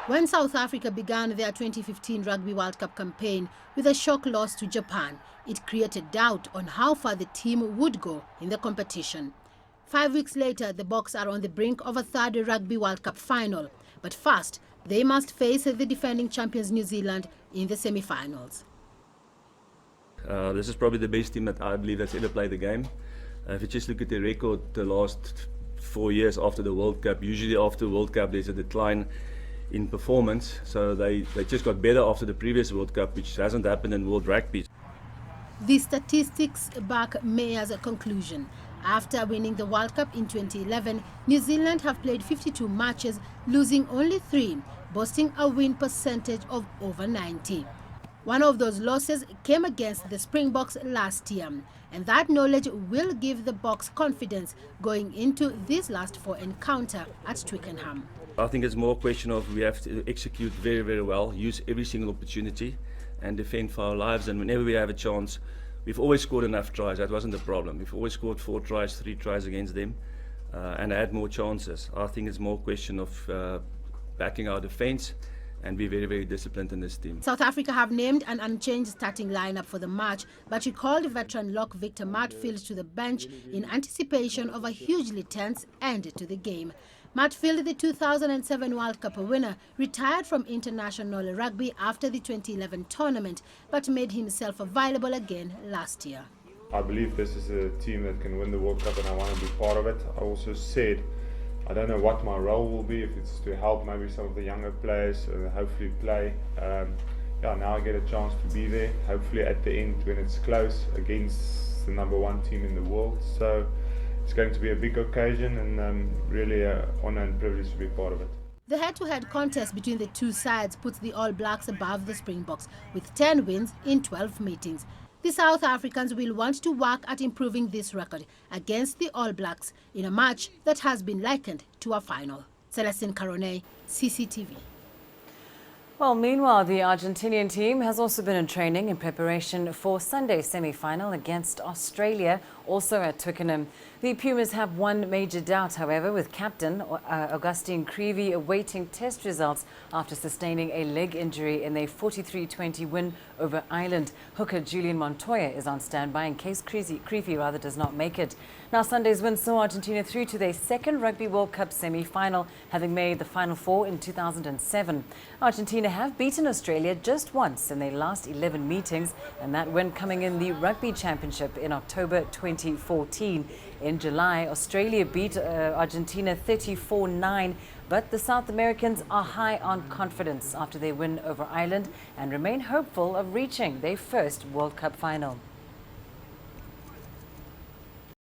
When South Africa began their 2015 Rugby World Cup campaign with a shock loss to Japan, it created doubt on how far the team would go in the competition. 5 weeks later, the Boks are on the brink of a third Rugby World Cup final. But first, they must face the defending champions New Zealand in the semi-finals. This is probably the best team that I believe that's ever played the game. If you just look at the record the last 4 years after the World Cup, usually after the World Cup there's a decline in performance, so they just got better after the previous World Cup, which hasn't happened in World Rugby. The statistics back Meyer's conclusion. After winning the World Cup in 2011, New Zealand have played 52 matches, losing only 3, boasting a win percentage of over 90. One of those losses came against the Springboks last year, and that knowledge will give the Boks confidence going into this last 4 encounter at Twickenham. I think it's more a question of we have to execute very, very well, use every single opportunity and defend for our lives. And whenever we have a chance, we've always scored enough tries. That wasn't the problem. We've always scored 4 tries, 3 tries against them and had more chances. I think it's more a question of backing our defence and be very, very disciplined in this team. South Africa have named an unchanged starting lineup for the match, but recalled veteran lock Victor Matfield to the bench in anticipation of a hugely tense end to the game. Matfield, the 2007 World Cup winner, retired from international rugby after the 2011 tournament, but made himself available again last year. I believe this is a team that can win the World Cup and I want to be part of it. I also said I don't know what my role will be, if it's to help maybe some of the younger players hopefully play. Now I get a chance to be there, hopefully at the end when it's close against the #1 team in the world. So it's going to be a big occasion and really an honour and privilege to be part of it. The head-to-head contest between the two sides puts the All Blacks above the Springboks with 10 wins in 12 meetings. The South Africans will want to work at improving this record against the All Blacks in a match that has been likened to a final. Celestine Carone, CCTV. Well, meanwhile, the Argentinian team has also been in training in preparation for Sunday's semi-final against Australia, also at Twickenham. The Pumas have one major doubt, however, with captain Augustine Creevy awaiting test results after sustaining a leg injury in a 43-20 win over Ireland. Hooker Julian Montoya is on standby in case Creevy does not make it. Now, Sunday's win saw Argentina through to their second Rugby World Cup semi-final, having made the Final Four in 2007. Argentina have beaten Australia just once in their last 11 meetings, and that win coming in the Rugby Championship in October 2014. In July, Australia beat Argentina 34-9, but the South Americans are high on confidence after their win over Ireland and remain hopeful of reaching their first World Cup final.